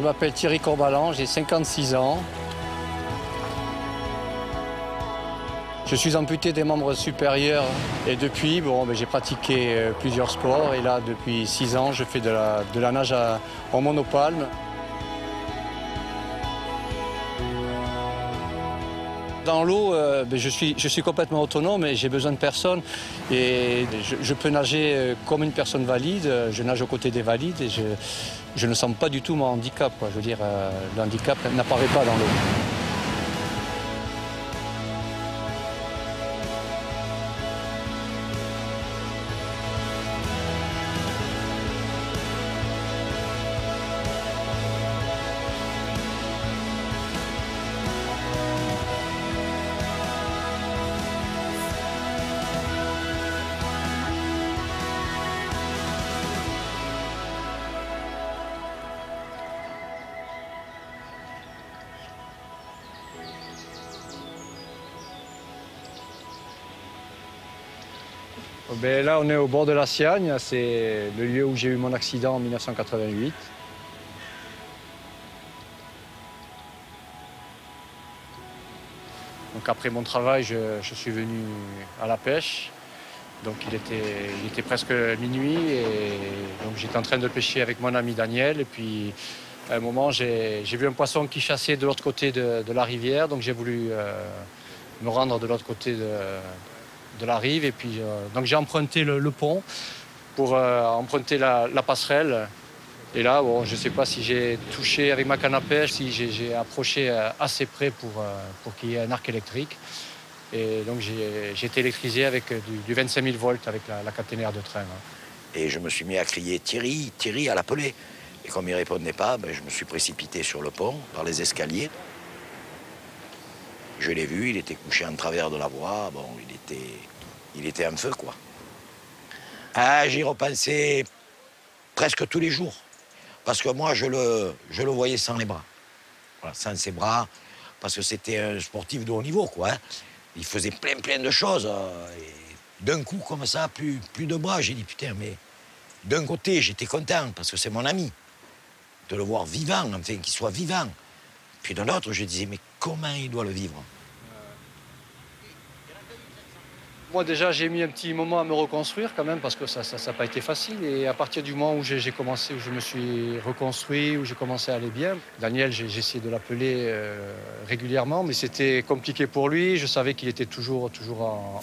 Je m'appelle Thierry Corbalan, j'ai 56 ans. Je suis amputé des membres supérieurs et depuis, j'ai pratiqué plusieurs sports et là, depuis 6 ans, je fais de la nage en monopalme. Dans l'eau, je suis complètement autonome et j'ai besoin de personne. Et je peux nager comme une personne valide, je nage aux côtés des valides et je ne sens pas du tout mon handicap, quoi. Je veux dire, le handicap n'apparaît pas dans l'eau. Là, on est au bord de la Siagne, c'est le lieu où j'ai eu mon accident en 1988. Donc après mon travail, je suis venu à la pêche. Donc il était presque minuit et donc j'étais en train de pêcher avec mon ami Daniel. Et puis à un moment, j'ai vu un poisson qui chassait de l'autre côté de la rivière. Donc j'ai voulu me rendre de l'autre côté de la rive et puis donc j'ai emprunté le pont pour emprunter la passerelle et là je ne sais pas si j'ai touché avec ma canne à pêche, si j'ai approché assez près pour qu'il y ait un arc électrique et donc j'ai été électrisé avec du 25 000 volts avec la caténaire de train. Et je me suis mis à crier Thierry, Thierry à l'appeler et comme il ne répondait pas, je me suis précipité sur le pont par les escaliers. Je l'ai vu, il était couché en travers de la voie, il était en feu, quoi. Ah, j'y repensais presque tous les jours, parce que moi, je le voyais sans les bras. Voilà, sans ses bras, parce que c'était un sportif de haut niveau, quoi. Hein. Il faisait plein de choses. Et d'un coup, comme ça, plus de bras. J'ai dit, putain, mais d'un côté, j'étais content, parce que c'est mon ami, de le voir vivant, enfin, qu'il soit vivant. Puis de l'autre, je disais, mais comment il doit le vivre? Moi déjà j'ai mis un petit moment à me reconstruire quand même parce que ça n'a pas été facile et à partir du moment où j'ai commencé, où je me suis reconstruit, où j'ai commencé à aller bien, Daniel j'ai essayé de l'appeler régulièrement mais c'était compliqué pour lui, je savais qu'il était toujours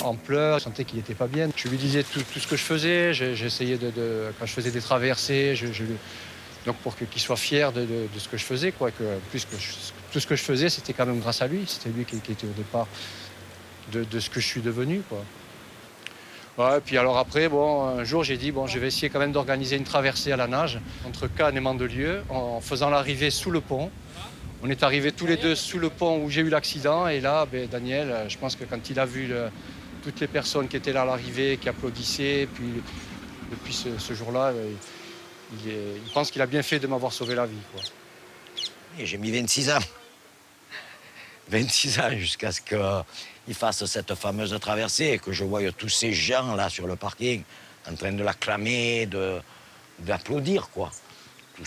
en pleurs, je sentais qu'il n'était pas bien. Je lui disais tout ce que je faisais, j'essayais quand je faisais des traversées, donc pour qu'il soit fier de ce que je faisais, quoi, que tout ce que je faisais c'était quand même grâce à lui, c'était lui qui était au départ de ce que je suis devenu, quoi. Ouais, puis alors après, un jour j'ai dit, je vais essayer quand même d'organiser une traversée à la nage entre Cannes et Mandelieu en faisant l'arrivée sous le pont. On est arrivés tous les deux sous le pont où j'ai eu l'accident et là, Daniel, je pense que quand il a vu toutes les personnes qui étaient là à l'arrivée, qui applaudissaient, puis depuis ce jour-là, il pense qu'il a bien fait de m'avoir sauvé la vie, quoi. Et j'ai mis 26 ans. 26 ans jusqu'à ce qu'il fasse cette fameuse traversée et que je voie tous ces gens là sur le parking en train de l'acclamer, d'applaudir, quoi. Tout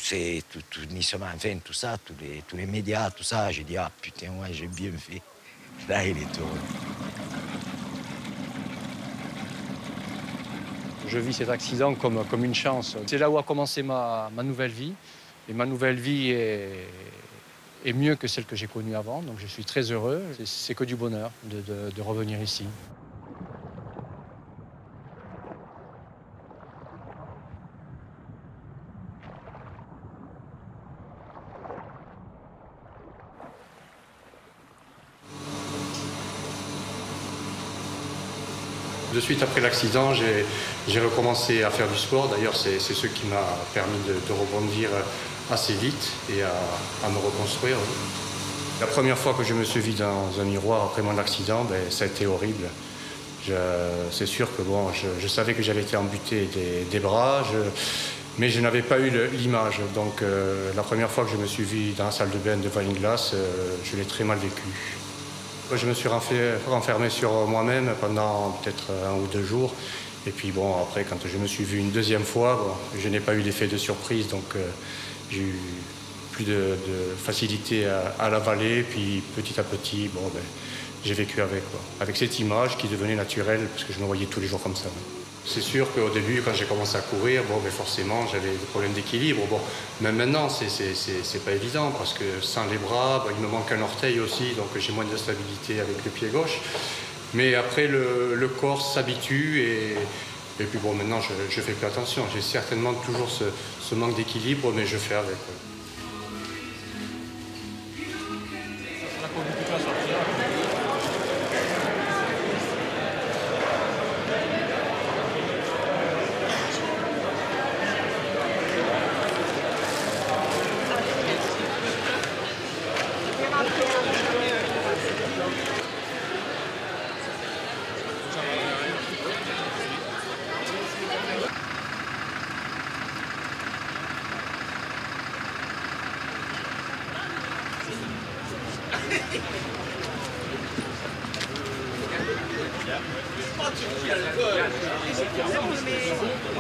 Nissement, enfin, tout ça, tous les médias, tout ça. J'ai dit, ah putain, ouais, j'ai bien fait. Là, il est heureux. Je vis cet accident comme une chance. C'est là où a commencé ma nouvelle vie. Et ma nouvelle vie est mieux que celle que j'ai connue avant. Donc je suis très heureux. C'est que du bonheur de revenir ici. De suite après l'accident, j'ai recommencé à faire du sport. D'ailleurs, c'est ce qui m'a permis de rebondir assez vite et à me reconstruire. La première fois que je me suis vu dans un miroir après mon accident, ça a été horrible. C'est sûr que je savais que j'avais été amputé des bras, mais je n'avais pas eu l'image. Donc la première fois que je me suis vu dans la salle de bain devant une glace, je l'ai très mal vécu. Je me suis renfermé sur moi-même pendant peut-être 1 ou 2 jours. Et puis après, quand je me suis vu une deuxième fois, je n'ai pas eu l'effet de surprise. Donc j'ai eu plus de facilité à l'avaler. Puis petit à petit, bon, ben, j'ai vécu avec, quoi. Avec cette image qui devenait naturelle, parce que je me voyais tous les jours comme ça. C'est sûr qu'au début, quand j'ai commencé à courir, bon, ben forcément, j'avais des problèmes d'équilibre. Bon, même maintenant, c'est pas évident, parce que sans les bras, ben, il me manque un orteil aussi, donc j'ai moins de stabilité avec le pied gauche. Mais après, le corps s'habitue et puis bon, maintenant, je fais plus attention. J'ai certainement toujours ce manque d'équilibre, mais je fais avec.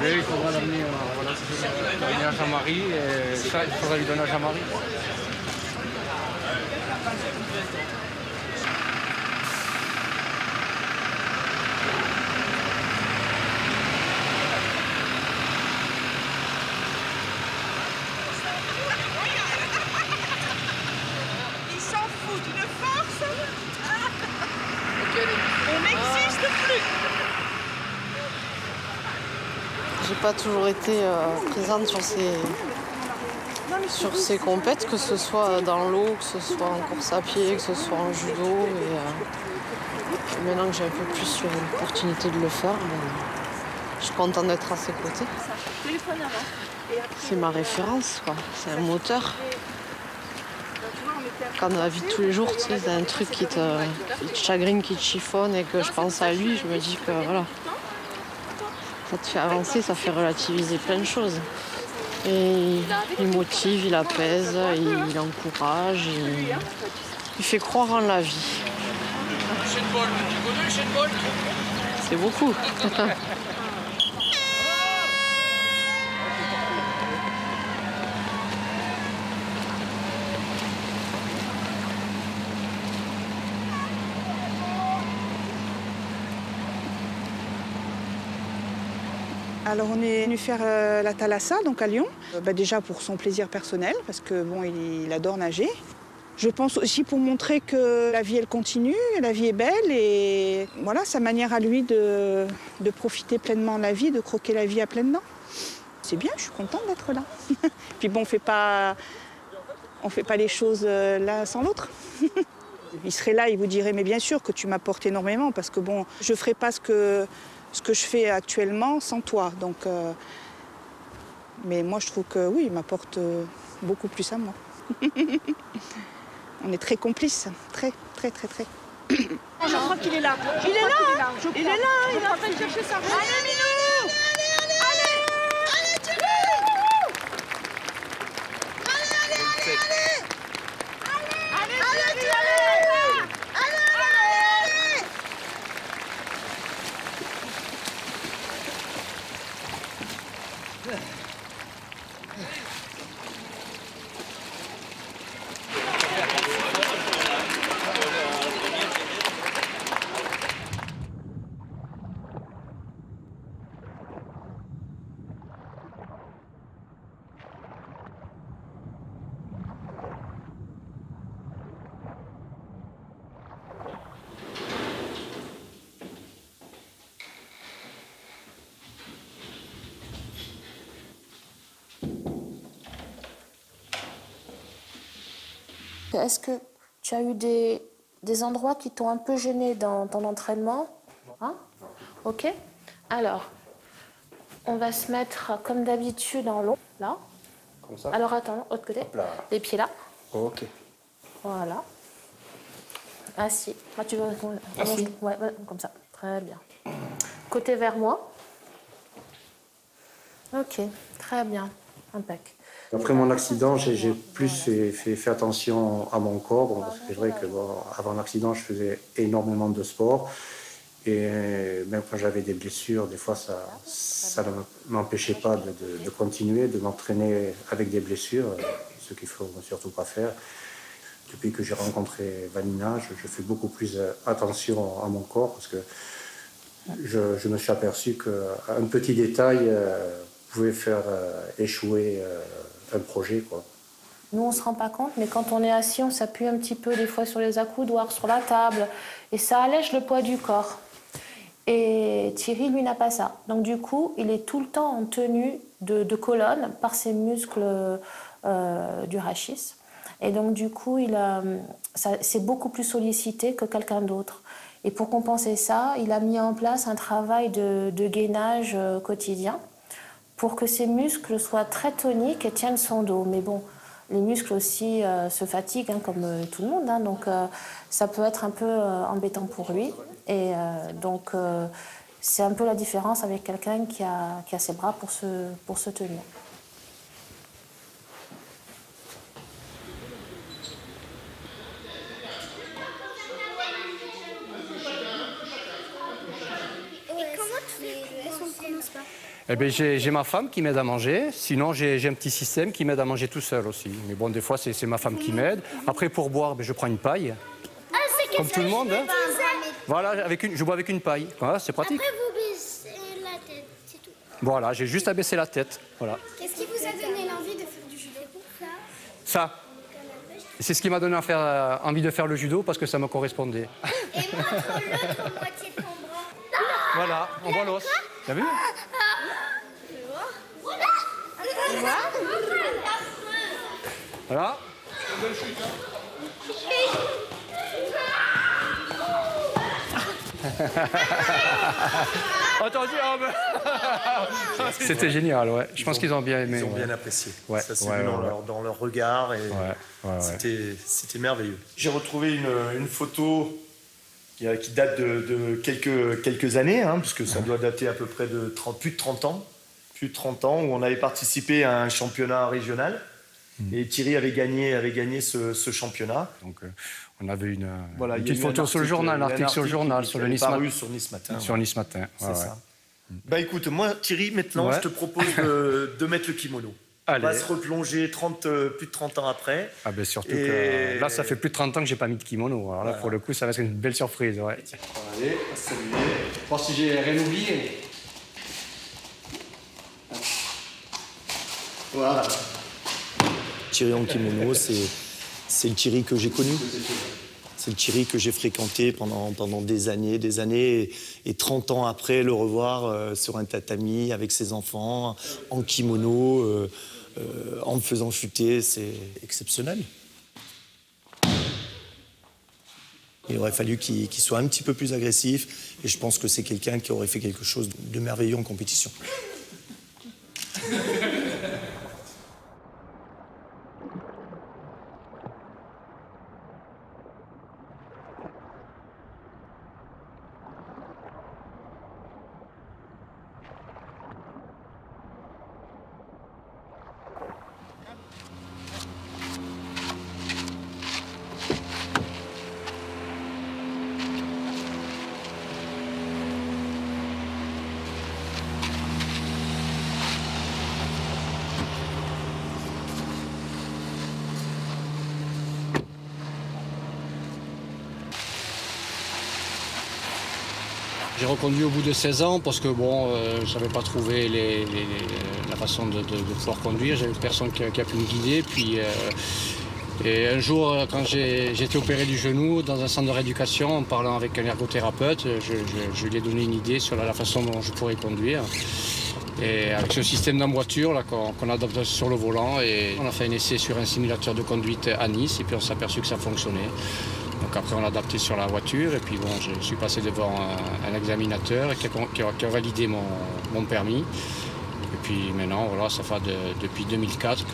Oui, il faudra l'amener à Jean-Marie et ça, il faudra lui donner à Jean-Marie. Ils s'en foutent d'une force. On n'existe plus. J'ai pas toujours été présente sur ces compètes, que ce soit dans l'eau, que ce soit en course à pied, que ce soit en judo. Et maintenant que j'ai un peu plus l'opportunité de le faire, je suis contente d'être à ses côtés. C'est ma référence, quoi. C'est un moteur. Quand dans la vie de tous les jours, tu sais, c'est un truc qui te chagrine, qui te chiffonne et que je pense à lui, je me dis que voilà. Ça te fait avancer, ça fait relativiser plein de choses. Et il motive, il apaise, il encourage, il fait croire en la vie. C'est beaucoup. Alors on est venu faire la Thalassa, donc à Lyon, déjà pour son plaisir personnel, parce que bon, il adore nager. Je pense aussi pour montrer que la vie elle continue, la vie est belle et voilà sa manière à lui de profiter pleinement de la vie, de croquer la vie à pleines dents. C'est bien, je suis contente d'être là. Puis bon, on fait pas les choses l'un sans l'autre. Il serait là, il vous dirait mais bien sûr que tu m'apportes énormément parce que bon, je ferais pas ce que je fais actuellement sans toi. Donc, mais moi, je trouve que oui, il m'apporte beaucoup plus à moi. On est très complices, très. Je crois qu'il est là. Il est là, il est là, il est en train de chercher sa roue. Allez, Milou! Allez, Thierry! Est-ce que tu as eu des endroits qui t'ont un peu gêné dans ton entraînement? Hein? Ok. Alors, on va se mettre comme d'habitude en long, là. Comme ça? Alors attends, autre côté. Les pieds là. Ok. Voilà. Assis. Ah, tu veux... Assis. Ouais, comme ça. Très bien. Côté vers moi. Ok, très bien. Impec. Après mon accident, j'ai plus fait attention à mon corps. Bon, parce que c'est vrai que bon, avant l'accident, je faisais énormément de sport. Et même quand j'avais des blessures, des fois, ça ne m'empêchait pas de continuer, de m'entraîner avec des blessures. ce qu'il ne faut surtout pas faire. Depuis que j'ai rencontré Vanina, je fais beaucoup plus attention à mon corps parce que je me suis aperçu qu'un petit détail pouvait faire échouer un projet, quoi. Nous, on ne se rend pas compte, mais quand on est assis, on s'appuie un petit peu des fois sur les accoudoirs, sur la table, et ça allège le poids du corps. Et Thierry, lui, n'a pas ça. Donc du coup, il est tout le temps en tenue de colonne par ses muscles du rachis. Et donc du coup, c'est beaucoup plus sollicité que quelqu'un d'autre. Et pour compenser ça, il a mis en place un travail de gainage quotidien pour que ses muscles soient très toniques et tiennent son dos. Mais bon, les muscles aussi se fatiguent, hein, comme tout le monde, hein, donc ça peut être un peu embêtant pour lui. Et donc c'est un peu la différence avec quelqu'un qui a ses bras pour se tenir. Eh bien, j'ai ma femme qui m'aide à manger. Sinon, j'ai un petit système qui m'aide à manger tout seul aussi. Mais bon, des fois, c'est ma femme qui m'aide. Après, pour boire, je prends une paille. Comme tout le monde. Hein. Voilà, je bois avec une paille. Voilà, c'est pratique. Après, vous baissez la tête, c'est tout. Voilà, j'ai juste à baisser la tête. Voilà. Qu'est-ce qui vous a donné l'envie de faire du judo? Ça. C'est ce qui m'a donné envie de faire le judo parce que ça me correspondait. Et montre l'autre moitié de ton bras. Voilà, on voit l'os. T'as vu? Voilà. Entendu, c'était génial, ouais. Je pense qu'ils ont bien aimé. Ils ont bien apprécié. Ouais. Ça s'est vu dans leur regard et c'était merveilleux. J'ai retrouvé une photo qui date de quelques années, hein, puisque ça doit dater à peu près de plus de 30 ans. Plus de 30 ans, où on avait participé à un championnat régional. Et Thierry avait gagné ce championnat. Donc, on avait une petite photo sur le journal, un article sur le journal, sur le Nice Matin. Sur Nice Matin. Sur Nice Matin, c'est ça. Bah écoute, moi, Thierry, maintenant, je te propose de mettre le kimono. Allez. On va se replonger plus de 30 ans après. Ah ben surtout que là, ça fait plus de 30 ans que j'ai pas mis de kimono. Alors là, pour le coup, ça va être une belle surprise. Ouais. Allez, saluer. Voir si j'ai rien oublié. Voilà. Thierry en kimono, c'est le Thierry que j'ai connu. C'est le Thierry que j'ai fréquenté pendant des années. Et 30 ans après, le revoir sur un tatami avec ses enfants, en kimono, en me faisant chuter, c'est exceptionnel. Il aurait fallu qu'il soit un petit peu plus agressif. Et je pense que c'est quelqu'un qui aurait fait quelque chose de merveilleux en compétition. J'ai reconduit au bout de 16 ans parce que bon, je n'avais pas trouvé la façon de pouvoir conduire. J'avais personne qui a pu me guider. Puis, et un jour, quand j'ai été opéré du genou dans un centre de rééducation, en parlant avec un ergothérapeute, je lui ai donné une idée sur la façon dont je pourrais conduire. Et avec ce système d'emboîture qu'on adapte sur le volant, et on a fait un essai sur un simulateur de conduite à Nice, et puis on s'est aperçu que ça fonctionnait. Donc après, on l'a adapté sur la voiture, et puis bon, je suis passé devant un examinateur qui a validé mon permis. Et puis maintenant, voilà, ça fait depuis 2004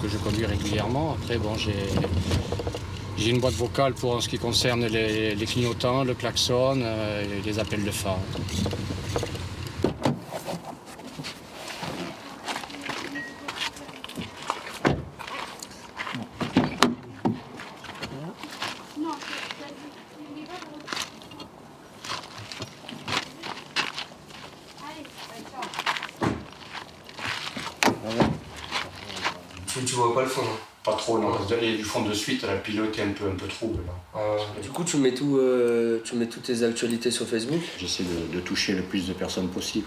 que je conduis régulièrement. Après, bon, j'ai une boîte vocale pour ce qui concerne les clignotants, le klaxon, les appels de phare. Tu vois pas le fond. Pas trop, non. Et du fond de suite, la pilote est un peu trouble. Du coup, tu mets toutes tes actualités sur Facebook? J'essaie de toucher le plus de personnes possible.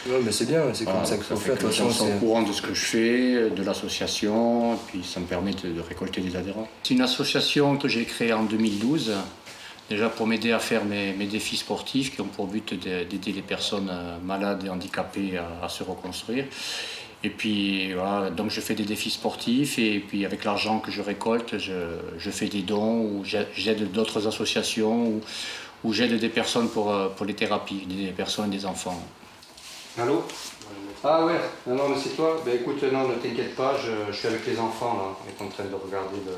Ouais, mais c'est bien, c'est comme ça qu'il faut faire. Les gens sont au courant de ce que je fais, de l'association, et puis ça me permet de récolter des adhérents. C'est une association que j'ai créée en 2012, déjà pour m'aider à faire mes défis sportifs qui ont pour but d'aider les personnes malades et handicapées à se reconstruire. Et puis voilà, donc je fais des défis sportifs et puis avec l'argent que je récolte, je fais des dons ou j'aide d'autres associations ou j'aide des personnes pour les thérapies, des personnes et des enfants. Allô? Ah ouais, non mais c'est toi. Ben écoute, non, ne t'inquiète pas, je suis avec les enfants là, on est en train de regarder le...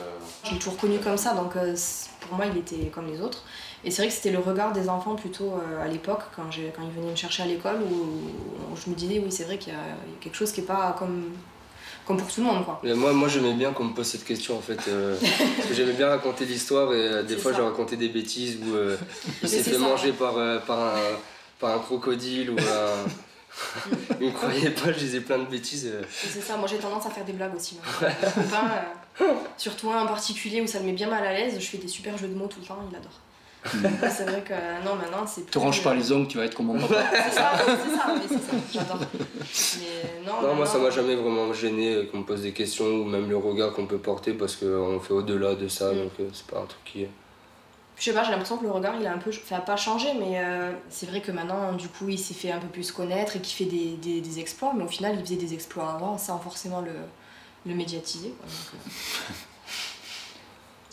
Je l'ai toujours connu comme ça, donc pour moi il était comme les autres. Et c'est vrai que c'était le regard des enfants plutôt à l'époque, quand ils venaient me chercher à l'école, où je me disais oui c'est vrai qu'il y a quelque chose qui n'est pas comme pour tout le monde, quoi. Et moi j'aimais bien qu'on me pose cette question en fait, parce que j'aimais bien raconter l'histoire et des fois je racontais des bêtises où il s'est fait manger par un crocodile ou un... Ils me croyaient pas, je disais plein de bêtises. C'est ça, moi j'ai tendance à faire des blagues aussi. Mon copain, surtout un en particulier où ça le met bien mal à l'aise, je fais des super jeux de mots tout le temps, il adore. C'est vrai que non, maintenant c'est plus... Te range pas les ongles, tu vas être comme mon papa. C'est ça, j'adore. Mais non, moi ça m'a jamais vraiment gêné qu'on me pose des questions ou même le regard qu'on peut porter parce qu'on fait au-delà de ça, donc c'est pas un truc qui est... Je sais pas, j'ai l'impression que le regard il a un peu, enfin pas changé, mais c'est vrai que maintenant du coup il s'est fait un peu plus connaître et qu'il fait des exploits, mais au final il faisait des exploits avant sans forcément le médiatiser, quoi. Donc,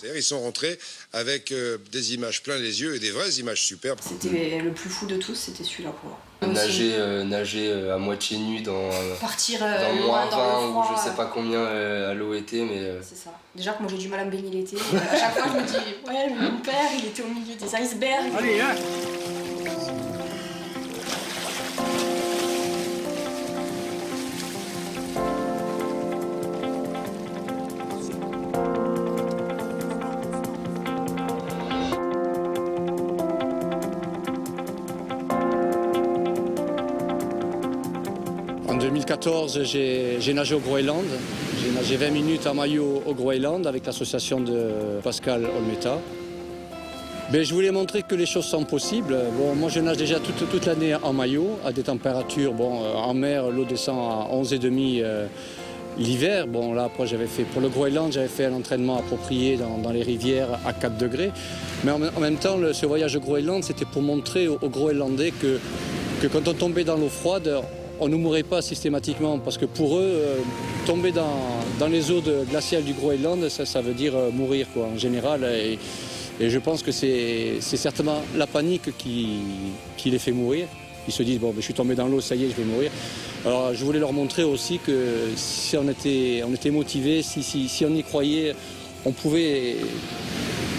C'est-à-dire ils sont rentrés avec des images plein les yeux et des vraies images superbes. C'était le plus fou de tous, c'était celui-là pour moi. Nager à moitié nu dans partir dans loin dans le ou froid, je sais pas combien à l'eau été, mais... C'est ça. Déjà que moi j'ai du mal à me baigner l'été, à chaque fois je me dis ouais mais mon père il était au milieu des icebergs. Allez, hein. En 2014, j'ai nagé au Groenland. J'ai nagé 20 minutes en maillot au Groenland avec l'association de Pascal Olmeta. Je voulais montrer que les choses sont possibles. Bon, moi, je nage déjà toute l'année en maillot, à des températures. Bon, en mer, l'eau descend à 11,5 l'hiver. Bon, là, après, j'avais fait pour le Groenland, j'avais fait un entraînement approprié dans les rivières à 4 degrés. Mais en même temps, ce voyage au Groenland, c'était pour montrer aux Groenlandais que quand on tombait dans l'eau froide, on ne mourrait pas systématiquement, parce que pour eux, tomber dans les eaux glaciales du Groenland, ça veut dire mourir, quoi, en général. Et je pense que c'est certainement la panique qui les fait mourir. Ils se disent, bon, je suis tombé dans l'eau, ça y est, je vais mourir. Alors je voulais leur montrer aussi que si on était motivés, si on y croyait, on pouvait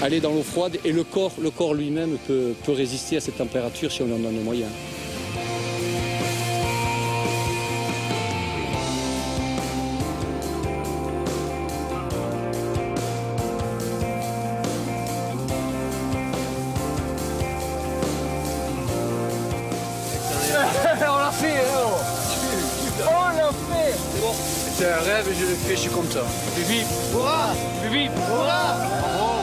aller dans l'eau froide, et le corps lui-même peut résister à cette température si on en donne les moyens. On l'a fait, on l'a fait. C'est bon. C'est un rêve et je le fais, je suis content. Bibi, hurrah. Bibi, hurrah. Bravo.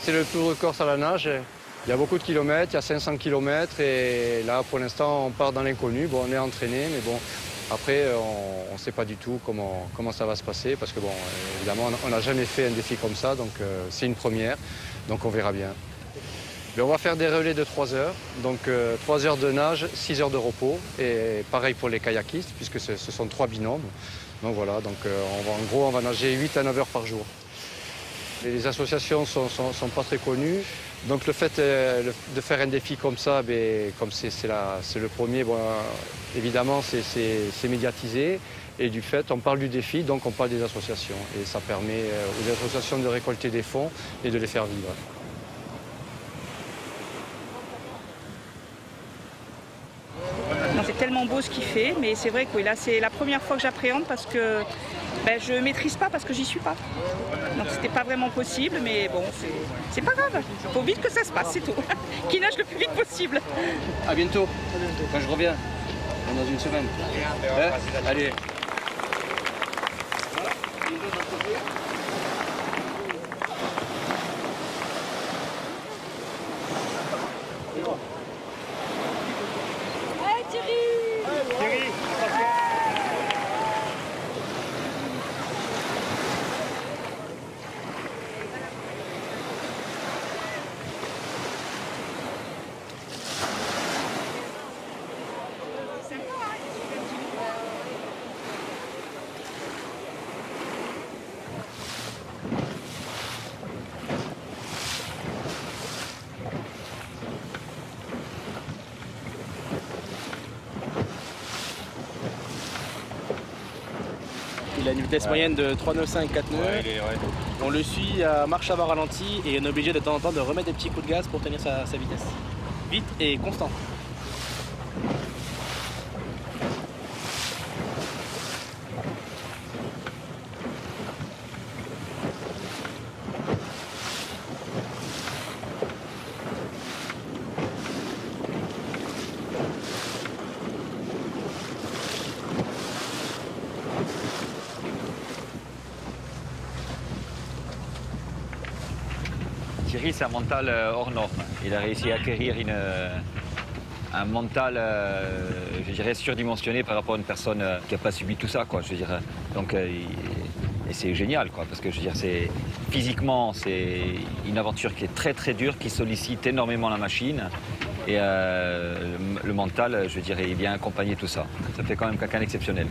C'est le plus haut course à la nage. Il y a beaucoup de kilomètres, il y a 500 kilomètres et là pour l'instant on part dans l'inconnu. Bon, on est entraîné mais bon, après on ne sait pas du tout comment ça va se passer parce que bon, évidemment on n'a jamais fait un défi comme ça, donc c'est une première, donc on verra bien. Mais on va faire des relais de 3 heures, donc 3 heures de nage, 6 heures de repos et pareil pour les kayakistes puisque ce sont 3 binômes. Donc voilà, donc en gros on va nager 8 à 9 heures par jour. Les associations sont pas très connues, donc le fait de faire un défi comme ça, comme c'est le premier, bon, évidemment c'est médiatisé, et du fait on parle du défi, donc on parle des associations, et ça permet aux associations de récolter des fonds et de les faire vivre. tellement beau ce qu'il fait, mais c'est vrai que là c'est la première fois que j'appréhende parce que je ne maîtrise pas parce que j'y suis pas. Donc c'était pas vraiment possible, mais bon, c'est pas grave. Il faut vite que ça se passe, c'est tout. Qui nage le plus vite possible. À bientôt, quand je reviens, dans une semaine. Allez. Il a une vitesse moyenne de 3,95, 4 nœuds. On le suit à marche avant ralenti et on est obligé de temps en temps de remettre des petits coups de gaz pour tenir sa vitesse. Vite et constant. Thierry, c'est un mental hors norme. Il a réussi à acquérir un mental, je dirais, surdimensionné par rapport à une personne qui n'a pas subi tout ça, quoi. Je veux dire, donc, et c'est génial, quoi, parce que je veux dire, physiquement, c'est une aventure qui est très très dure, qui sollicite énormément la machine. Et le mental, je dirais, il vient accompagner tout ça. Ça fait quand même quelqu'un d'exceptionnel.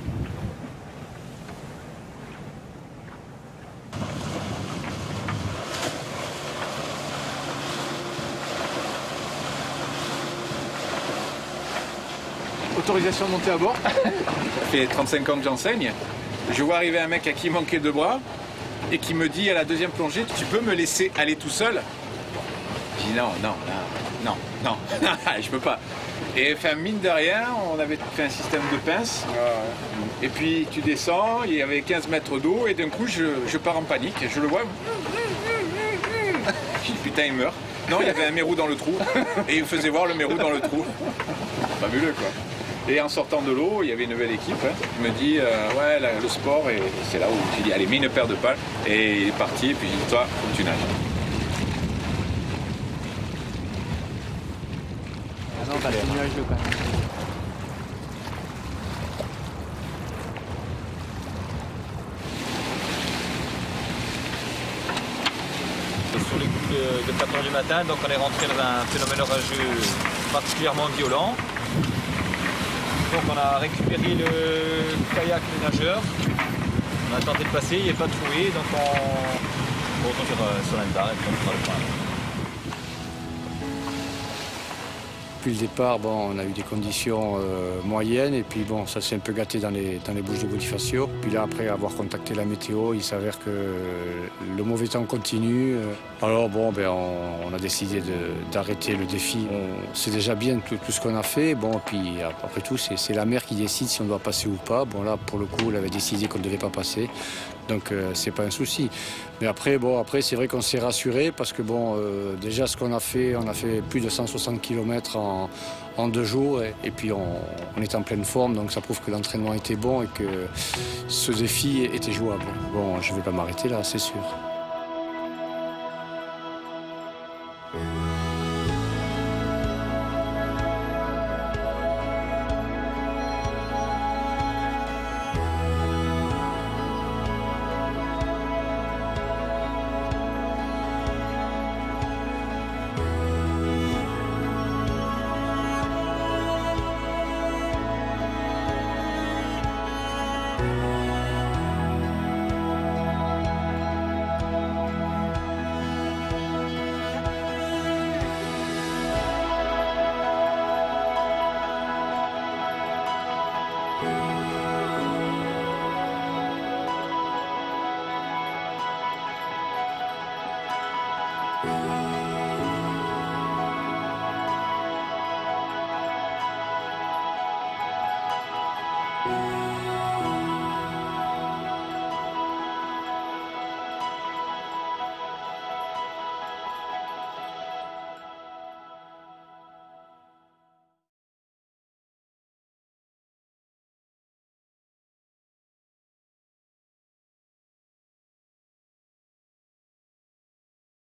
Autorisation de monter à bord. Ça fait 35 ans que j'enseigne. Je vois arriver un mec à qui il manquait 2 bras et qui me dit à la deuxième plongée, tu peux me laisser aller tout seul? Je dis non, je peux pas. Et enfin, mine de rien, on avait fait un système de pince. Et puis tu descends, il y avait 15 mètres d'eau et d'un coup je pars en panique. Je le vois. Je dis putain, il meurt. Non, il y avait un mérou dans le trou et il me faisait voir le mérou dans le trou. Fabuleux, quoi. Et en sortant de l'eau, il y avait une nouvelle équipe qui me dit ouais, le sport, et c'est là où j'ai dit allez, mets une paire de pales. Et il est parti, et puis j'ai dit toi, faut que tu nages. Ah non, c'est nuageux quand même. Sur les coups de 4 h du matin, donc on est rentré dans un phénomène orageux particulièrement violent. Donc on a récupéré le kayak des nageurs, on a tenté de passer, il n'est pas trouvé, donc on retourne sur l'Andar et puis on prend le point. Depuis le départ, on a eu des conditions moyennes et puis bon, ça s'est un peu gâté dans les Bouches de Bonifacio. Puis là, après avoir contacté la météo, il s'avère que le mauvais temps continue. Alors bon, on a décidé d'arrêter le défi. C'est déjà bien tout ce qu'on a fait. Bon, puis après tout, c'est la mer qui décide si on doit passer ou pas. Bon là, pour le coup, elle avait décidé qu'on ne devait pas passer. Donc c'est pas un souci. Mais après, c'est vrai qu'on s'est rassuré parce que déjà ce qu'on a fait, on a fait plus de 160 km en 2 jours et puis on est en pleine forme, donc ça prouve que l'entraînement était bon et que ce défi était jouable. Bon, je vais pas m'arrêter là, c'est sûr.